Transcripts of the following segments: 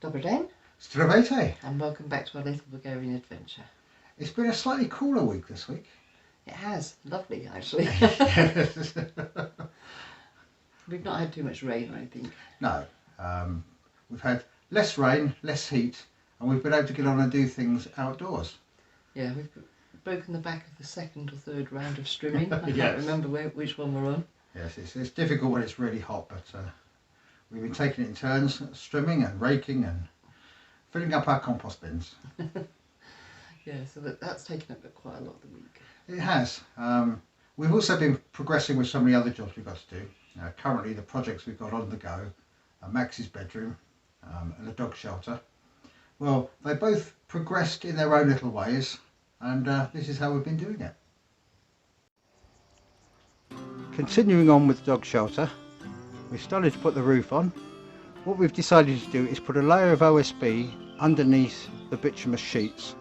Dobry den, Zdravejte. and welcome back to our little Bulgarian adventure. It's been a slightly cooler week this week. It has, lovely actually. We've not had too much rain or anything. No, we've had less rain, less heat, and we've been able to get on and do things outdoors. Yeah, we've broken the back of the second or third round of strimming. I Yes. can't remember which one we're on. Yes, it's difficult when it's really hot, but we've been taking it in turns, strimming and raking and filling up our compost bins. Yeah, so that's taken up quite a lot of the week. It has. We've also been progressing with some of the other jobs we've got to do. Currently the projects we've got on the go are Max's bedroom and a dog shelter. Well, they both progressed in their own little ways, and this is how we've been doing it. Continuing on with the dog shelter, we've started to put the roof on. What we've decided to do is put a layer of OSB underneath the bituminous sheets.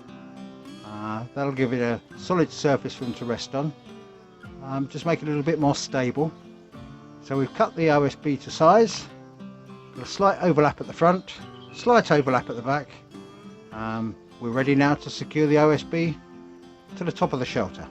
That'll give it a solid surface for them to rest on, just make it a little bit more stable. So we've cut the OSB to size, got a slight overlap at the front, slight overlap at the back. We're ready now to secure the OSB to the top of the shelter.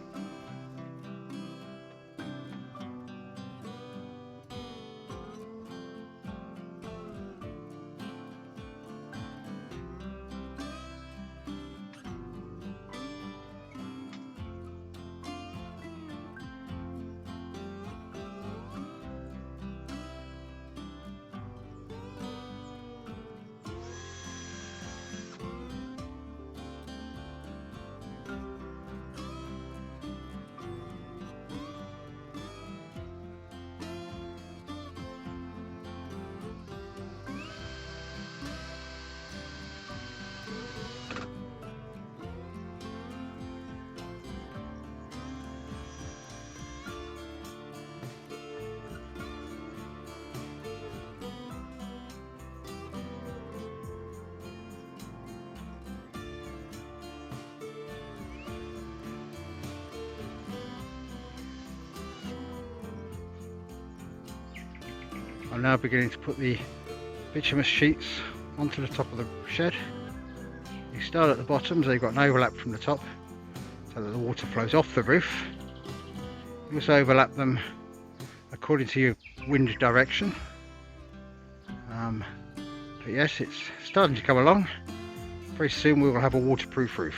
I'm now beginning to put the bituminous sheets onto the top of the shed. You start at the bottom so you've got an overlap from the top so that the water flows off the roof. You also overlap them according to your wind direction. But yes, it's starting to come along. Very soon we will have a waterproof roof.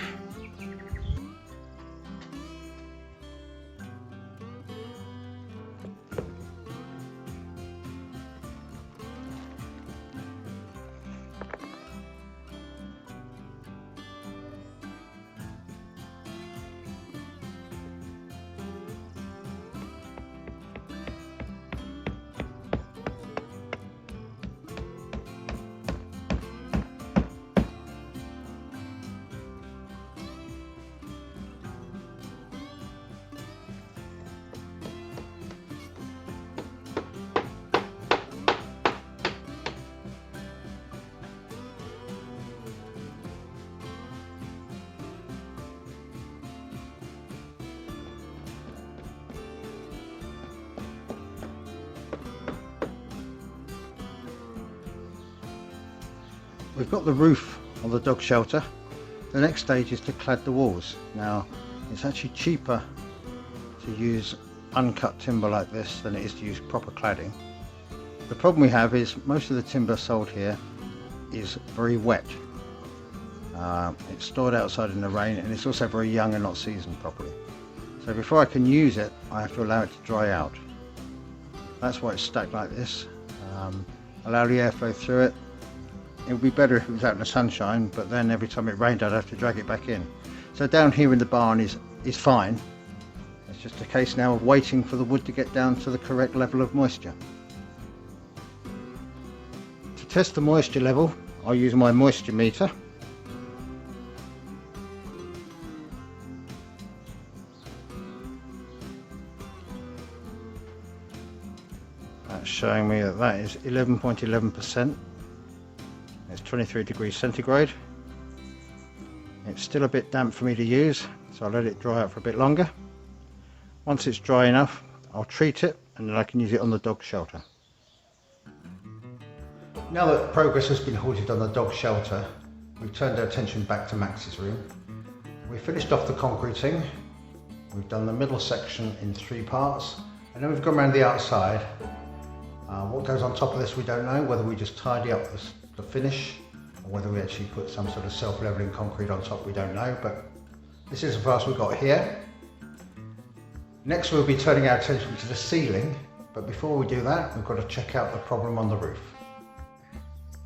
We've got the roof on the dog shelter. The next stage is to clad the walls. Now, it's actually cheaper to use uncut timber like this than it is to use proper cladding. The problem we have is most of the timber sold here is very wet. It's stored outside in the rain, and it's also very young and not seasoned properly. So before I can use it, I have to allow it to dry out. That's why it's stacked like this. Allow the airflow through it. It would be better if it was out in the sunshine, but then every time it rained I'd have to drag it back in. So down here in the barn is fine. It's just a case now of waiting for the wood to get down to the correct level of moisture. To test the moisture level, I'll use my moisture meter. That's showing me that is 11.11%. It's 23 degrees centigrade. It's still a bit damp for me to use, so I'll let it dry out for a bit longer. Once it's dry enough, I'll treat it and then I can use it on the dog shelter. Now that progress has been halted on the dog shelter, we've turned our attention back to Max's room. We finished off the concreting, we've done the middle section in 3 parts, and then we've gone around the outside. What goes on top of this we don't know, whether we just tidy up the finish or whether we actually put some sort of self-levelling concrete on top, we don't know, but this is as far as we've got here. Next we'll be turning our attention to the ceiling, but before we do that we've got to check out the problem on the roof.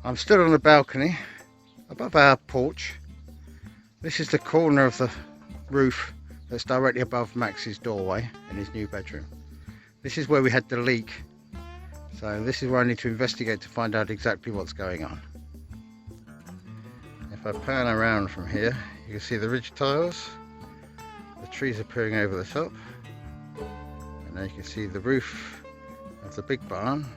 I'm stood on the balcony above our porch. This is the corner of the roof that's directly above Max's doorway in his new bedroom. This is where we had the leak, so this is where I need to investigate to find out exactly what's going on. If I pan around from here, you can see the ridge tiles, the trees appearing over the top, and then you can see the roof of the big barn.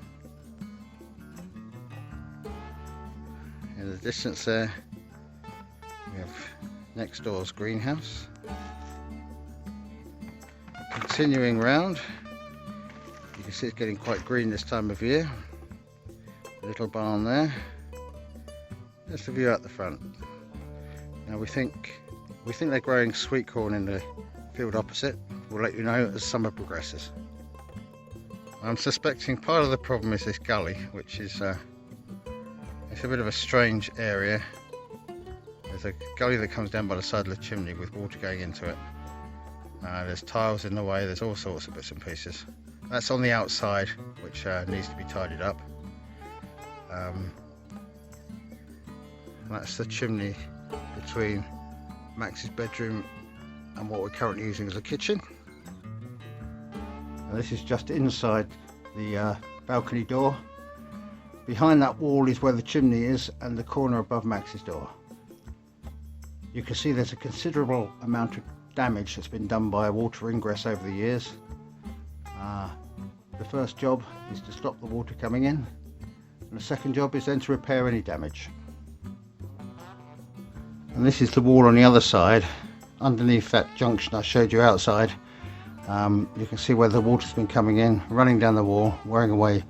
In the distance there we have next door's greenhouse. Continuing round, you can see it's getting quite green this time of year. Little barn there. There's the view out the front. Now we think they're growing sweet corn in the field opposite. We'll let you know as summer progresses. I'm suspecting part of the problem is this gully, which is it's a bit of a strange area. There's a gully that comes down by the side of the chimney with water going into it. There's tiles in the way, there's all sorts of bits and pieces. That's on the outside, which needs to be tidied up. That's the chimney between Max's bedroom and what we're currently using as a kitchen. And this is just inside the balcony door. Behind that wall is where the chimney is and the corner above Max's door. You can see there's a considerable amount of damage that's been done by water ingress over the years. The first job is to stop the water coming in, and the second job is then to repair any damage. And this is the wall on the other side. Underneath that junction I showed you outside, you can see where the water's been coming in, running down the wall, wearing away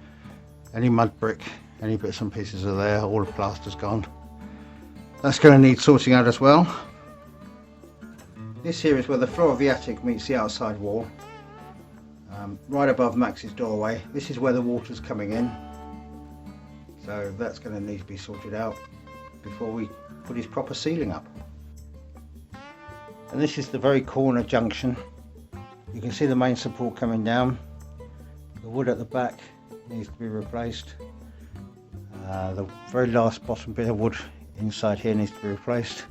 any mud brick, any bits and pieces are there, all the plaster's gone. That's going to need sorting out as well. This here is where the floor of the attic meets the outside wall, right above Max's doorway. This is where the water's coming in, so that's going to need to be sorted out before we put his proper ceiling up. And this is the very corner junction. You can see the main support coming down. The wood at the back needs to be replaced. The very last bottom bit of wood inside here needs to be replaced.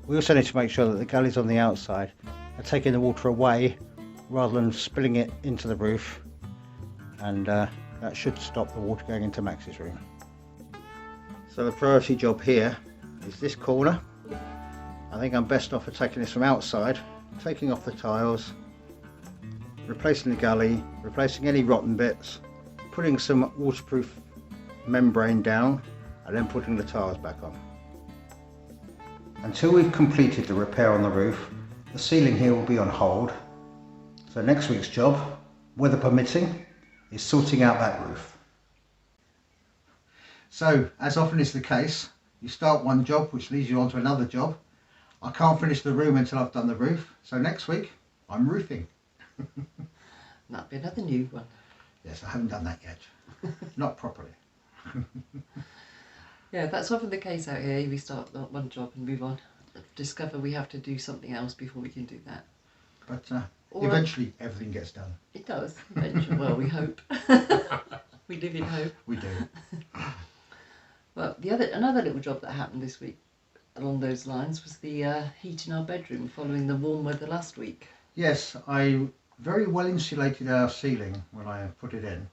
We also need to make sure that the gullies on the outside are taking the water away rather than spilling it into the roof, and that should stop the water going into Max's room. So the priority job here is this corner. I think I'm best off for taking this from outside, taking off the tiles, replacing the gully, replacing any rotten bits, putting some waterproof membrane down, and then putting the tiles back on. Until we've completed the repair on the roof, the ceiling here will be on hold. So next week's job, weather permitting, is sorting out that roof. So, as often is the case, you start one job which leads you on to another job. I can't finish the room until I've done the roof, so next week I'm roofing. That'll be another new one. Yes, I haven't done that yet. Not properly. Yeah, that's often the case out here. We start one job and move on. Discover we have to do something else before we can do that. But eventually everything gets done. It does, eventually. Well, we hope. We live in hope. We do. Well, another little job that happened this week along those lines was the heat in our bedroom following the warm weather last week. Yes, I very well insulated our ceiling when I put it in,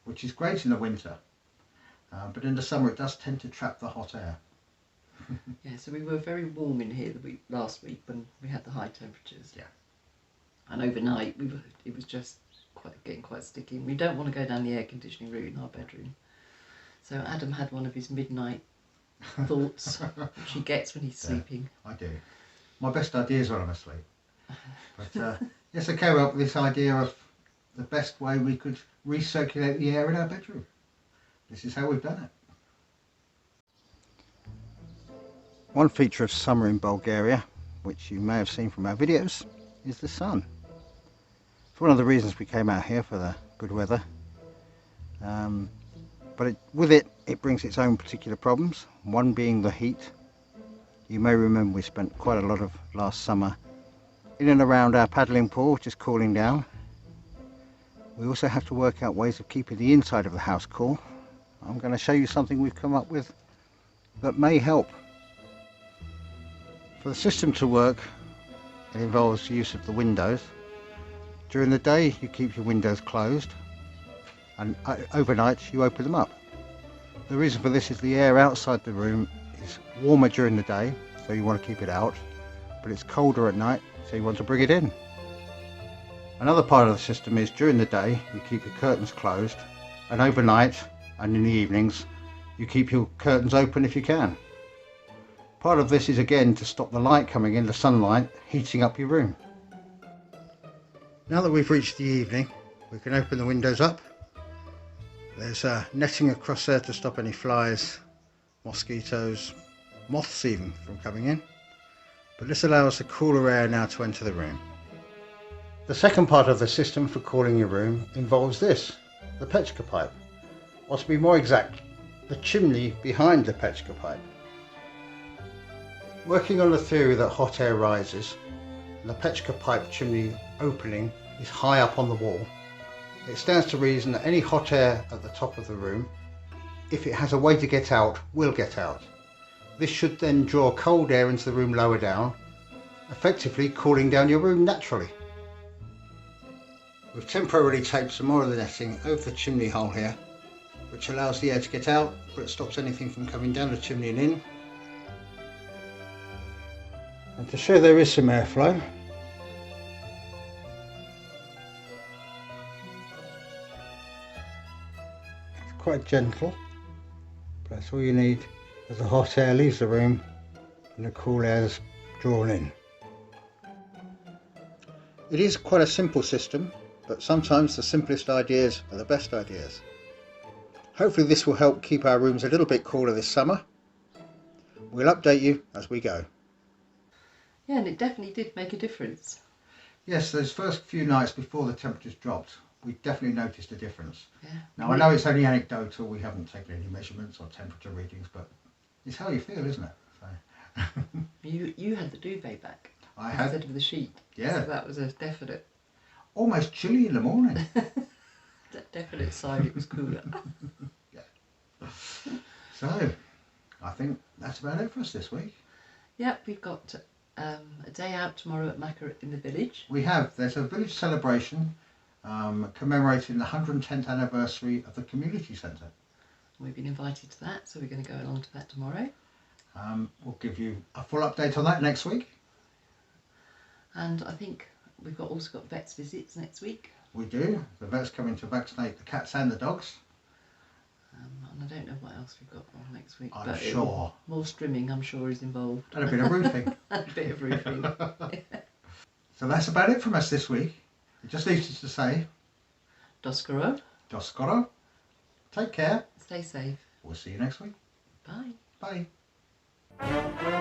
which is great in the winter. But in the summer it does tend to trap the hot air. Yeah, so we were very warm in here last week when we had the high temperatures. Yeah. And overnight it was just getting quite sticky. We don't want to go down the air conditioning route in our bedroom. So Adam had one of his midnight thoughts, which he gets when he's sleeping. I do. My best ideas are when I'm asleep. But yes, I came up with this idea of the best way we could recirculate the air in our bedroom. This is how we've done it. One feature of summer in Bulgaria, which you may have seen from our videos, is the sun. It's one of the reasons we came out here, for the good weather. But with it brings its own particular problems, one being the heat. You may remember we spent quite a lot of last summer in and around our paddling pool, just cooling down. We also have to work out ways of keeping the inside of the house cool. I'm going to show you something we've come up with that may help. For the system to work, it involves use of the windows. During the day you keep your windows closed, and overnight you open them up. The reason for this is the air outside the room is warmer during the day, so you want to keep it out, but it's colder at night, so you want to bring it in. Another part of the system is during the day you keep your curtains closed, and overnight and in the evenings you keep your curtains open if you can. Part of this is again to stop the light coming in, the sunlight, heating up your room. Now that we've reached the evening, we can open the windows up. There's netting across there to stop any flies, mosquitoes, moths even from coming in. But this allows the cooler air now to enter the room. The second part of the system for cooling your room involves this, the Pechka pipe. Or to be more exact, the chimney behind the Pechka pipe. Working on the theory that hot air rises, and the Pechka pipe chimney opening is high up on the wall, it stands to reason that any hot air at the top of the room, if it has a way to get out, will get out. This should then draw cold air into the room lower down, effectively cooling down your room naturally. We've temporarily taped some more of the netting over the chimney hole here, which allows the air to get out, but it stops anything from coming down the chimney and in. And to show there is some airflow, quite gentle, but that's all you need as the hot air leaves the room and the cool air is drawn in. It is quite a simple system, but sometimes the simplest ideas are the best ideas. Hopefully this will help keep our rooms a little bit cooler this summer. We'll update you as we go. Yeah, and it definitely did make a difference. Yes, those first few nights before the temperatures dropped, we definitely noticed a difference. Yeah. Now I know it's only anecdotal, we haven't taken any measurements or temperature readings, but it's how you feel, isn't it? So. You had the duvet back. I had. Instead of the sheet. Yeah. So that was a definite. Almost chilly in the morning. That definite sign it was cooler. Yeah. So, I think that's about it for us this week. Yep, we've got a day out tomorrow at Macca in the village. We have. There's a village celebration commemorating the 110th anniversary of the community centre. We've been invited to that, so we're going to go along to that tomorrow. We'll give you a full update on that next week. And I think we've also got vets visits next week. We do. The vet's coming to vaccinate the cats and the dogs. And I don't know what else we've got on next week. I'm sure. More strimming, I'm sure, is involved. And a bit of roofing. And a bit of roofing. So that's about it from us this week. It just leaves us to say... Doskoro. Doskoro. Take care. Stay safe. We'll see you next week. Bye. Bye.